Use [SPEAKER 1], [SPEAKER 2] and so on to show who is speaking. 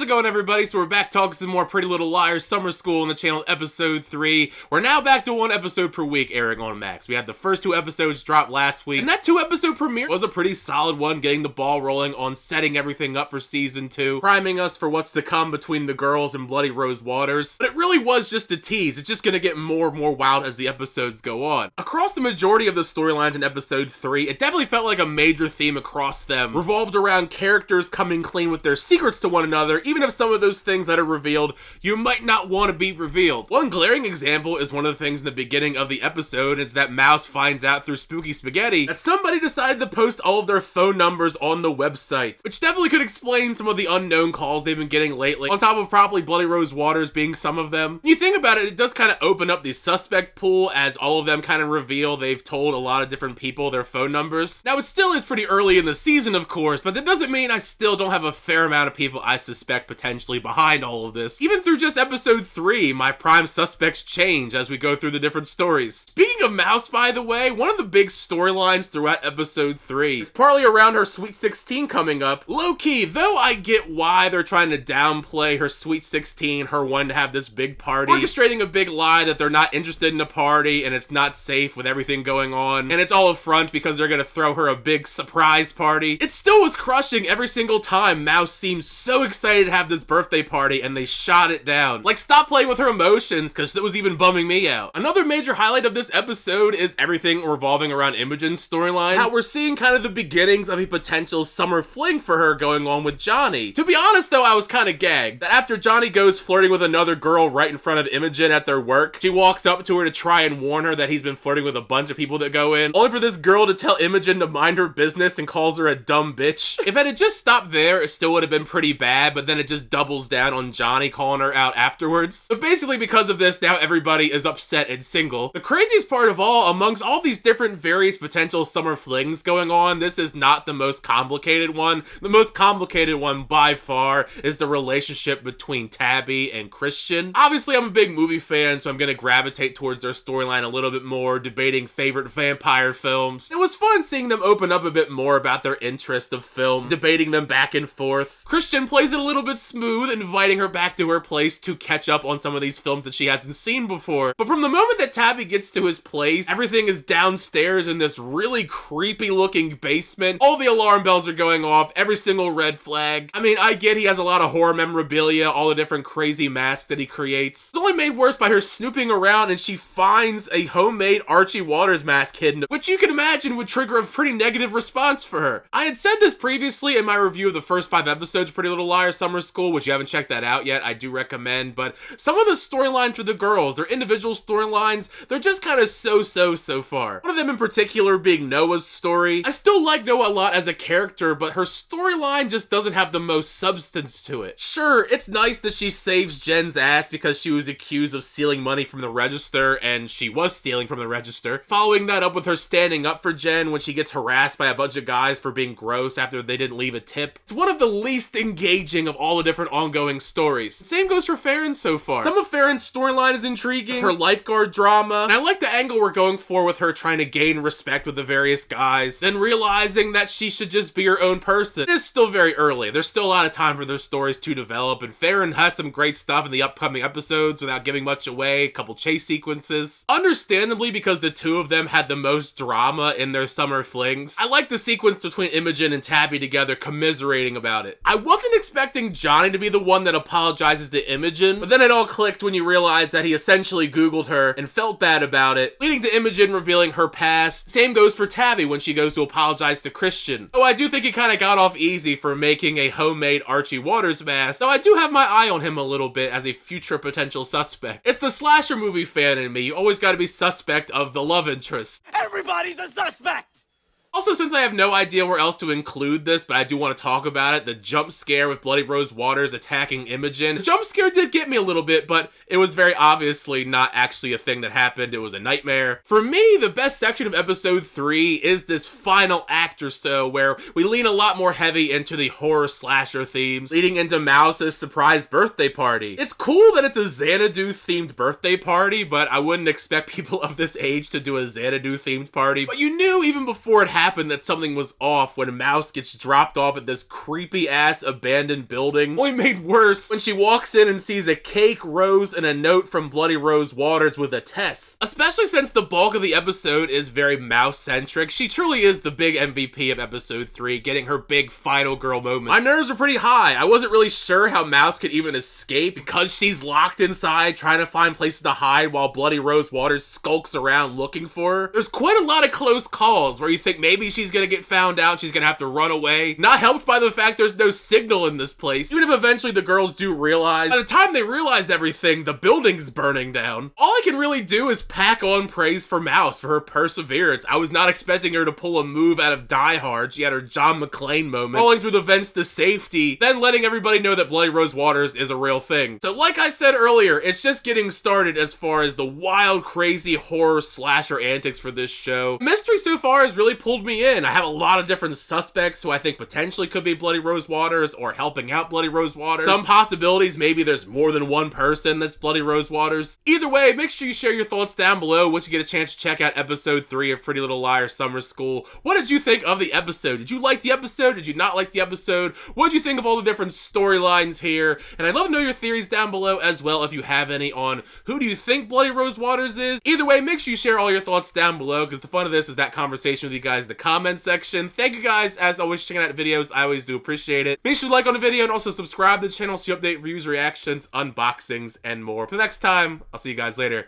[SPEAKER 1] How's it going, everybody? So we're back talking some more Pretty Little Liars Summer School on the channel, episode 3. We're now back to one episode per week airing on Max. We had the first 2 episodes drop last week, and that 2-episode premiere was a pretty solid one, getting the ball rolling on setting everything up for season 2, priming us for what's to come between the girls and Bloody Rose Waters. But it really was just a tease. It's just gonna get more and more wild as the episodes go on. Across the majority of the storylines in episode 3, it definitely felt like a major theme across them revolved around characters coming clean with their secrets to one another, even if some of those things that are revealed you might not want to be revealed. One glaring example is one of the things in the beginning of the episode. It's that Mouse finds out through Spooky Spaghetti that somebody decided to post all of their phone numbers on the website, which definitely could explain some of the unknown calls they've been getting lately, on top of probably Bloody Rose Waters being some of them. When you think about it, it does kind of open up the suspect pool, as all of them kind of reveal they've told a lot of different people their phone numbers. Now, it still is pretty early in the season, of course, but that doesn't mean I still don't have a fair amount of people I suspect potentially behind all of this. Even through just episode 3, my prime suspects change as we go through the different stories. Speaking of Mouse, by the way, one of the big storylines throughout episode 3 is partly around her Sweet 16 coming up. Low-key, though I get why they're trying to downplay her Sweet 16, her wanting to have this big party, orchestrating a big lie that they're not interested in a party and it's not safe with everything going on, and it's all a front because they're gonna throw her a big surprise party. It still was crushing every single time Mouse seemed so excited to have this birthday party and they shot it down. Like, stop playing with her emotions, because it was even bumming me out. Another major highlight of this episode is everything revolving around Imogen's storyline. How we're seeing kind of the beginnings of a potential summer fling for her going on with Johnny. To be honest though, I was kind of gagged that after Johnny goes flirting with another girl right in front of Imogen at their work, she walks up to her to try and warn her that he's been flirting with a bunch of people that go in, only for this girl to tell Imogen to mind her business and calls her a dumb bitch. If it had just stopped there, it still would have been pretty bad, but then it just doubles down on Johnny calling her out afterwards. But basically because of this, now everybody is upset and single. The craziest part of all, amongst all these different various potential summer flings going on, this is not the most complicated one. The most complicated one by far is the relationship between Tabby and Christian. Obviously, I'm a big movie fan, so I'm gonna gravitate towards their storyline a little bit more, debating favorite vampire films. It was fun seeing them open up a bit more about their interest of film, debating them back and forth. Christian plays it a little bit smooth, inviting her back to her place to catch up on some of these films that she hasn't seen before. But from the moment that Tabby gets to his place, everything is downstairs in this really creepy looking basement. All the alarm bells are going off, every single red flag. I mean, I get he has a lot of horror memorabilia, all the different crazy masks that he creates. It's only made worse by her snooping around and she finds a homemade Archie Waters mask hidden, which you can imagine would trigger a pretty negative response for her. I had said this previously in my review of the first 5 episodes of Pretty Little Liars Summer School, which you haven't checked that out yet, I do recommend, but some of the storylines for the girls, their individual storylines, they're just kind of so far. One of them in particular being Noah's story. I still like Noah a lot as a character, but her storyline just doesn't have the most substance to it. Sure, it's nice that she saves Jen's ass because she was accused of stealing money from the register, and she was stealing from the register. Following that up with her standing up for Jen when she gets harassed by a bunch of guys for being gross after they didn't leave a tip. It's one of the least engaging of all the different ongoing stories. Same goes for Farron so far. Some of Farron's storyline is intriguing, her lifeguard drama, and I like the angle we're going for with her trying to gain respect with the various guys, then realizing that she should just be her own person. It is still very early. There's still a lot of time for their stories to develop, and Farron has some great stuff in the upcoming episodes without giving much away, a couple chase sequences. Understandably, because the two of them had the most drama in their summer flings, I like the sequence between Imogen and Tabby together commiserating about it. I wasn't expecting Johnny to be the one that apologizes to Imogen, but then it all clicked when you realize that he essentially Googled her and felt bad about it, leading to Imogen revealing her past. Same goes for Tabby when she goes to apologize to Christian. Oh, I do think he kind of got off easy for making a homemade Archie Waters mask, so I do have my eye on him a little bit as a future potential suspect. It's the slasher movie fan in me. You always gotta be suspect of the love interest.
[SPEAKER 2] Everybody's a suspect!
[SPEAKER 1] Also, since I have no idea where else to include this, but I do want to talk about it, the jump scare with Bloody Rose Waters attacking Imogen. The jump scare did get me a little bit, but it was very obviously not actually a thing that happened. It was a nightmare. For me, the best section of episode 3 is this final act or so, where we lean a lot more heavy into the horror slasher themes, leading into Mouse's surprise birthday party. It's cool that it's a Xanadu themed birthday party, but I wouldn't expect people of this age to do a Xanadu themed party. But you knew even before it happened happened that something was off when Mouse gets dropped off at this creepy ass abandoned building. Only made worse when she walks in and sees a cake, rose, and a note from Bloody Rose Waters with a test. Especially since the bulk of the episode is very Mouse-centric, she truly is the big MVP of episode 3, getting her big final girl moment. My nerves were pretty high. I wasn't really sure how Mouse could even escape because she's locked inside trying to find places to hide while Bloody Rose Waters skulks around looking for her. There's quite a lot of close calls where you think maybe she's gonna get found out, she's gonna have to run away. Not helped by the fact there's no signal in this place. Even if eventually the girls do realize, by the time they realize everything, the building's burning down. All I can really do is pack on praise for Mouse for her perseverance. I was not expecting her to pull a move out of Die Hard. She had her John McClane moment, rolling through the vents to safety, then letting everybody know that Bloody Rose Waters is a real thing. So like I said earlier, it's just getting started as far as the wild, crazy horror slasher antics for this show. The mystery so far has really pulled me in. I have a lot of different suspects who I think potentially could be Bloody Rose Waters or helping out Bloody Rose Waters. Some possibilities, maybe there's more than one person that's Bloody Rose Waters. Either way, make sure you share your thoughts down below once you get a chance to check out episode 3 of Pretty Little Liars Summer School. What did you think of the episode? Did you like the episode? Did you not like the episode? What did you think of all the different storylines here? And I'd love to know your theories down below as well if you have any on who do you think Bloody Rose Waters is. Either way, make sure you share all your thoughts down below because the fun of this is that conversation with you guys in the comment section. Thank you guys, as always, checking out videos. I always do appreciate it. Make sure to like on the video and also subscribe to the channel so you update reviews, reactions, unboxings, and more. But next time, I'll see you guys later.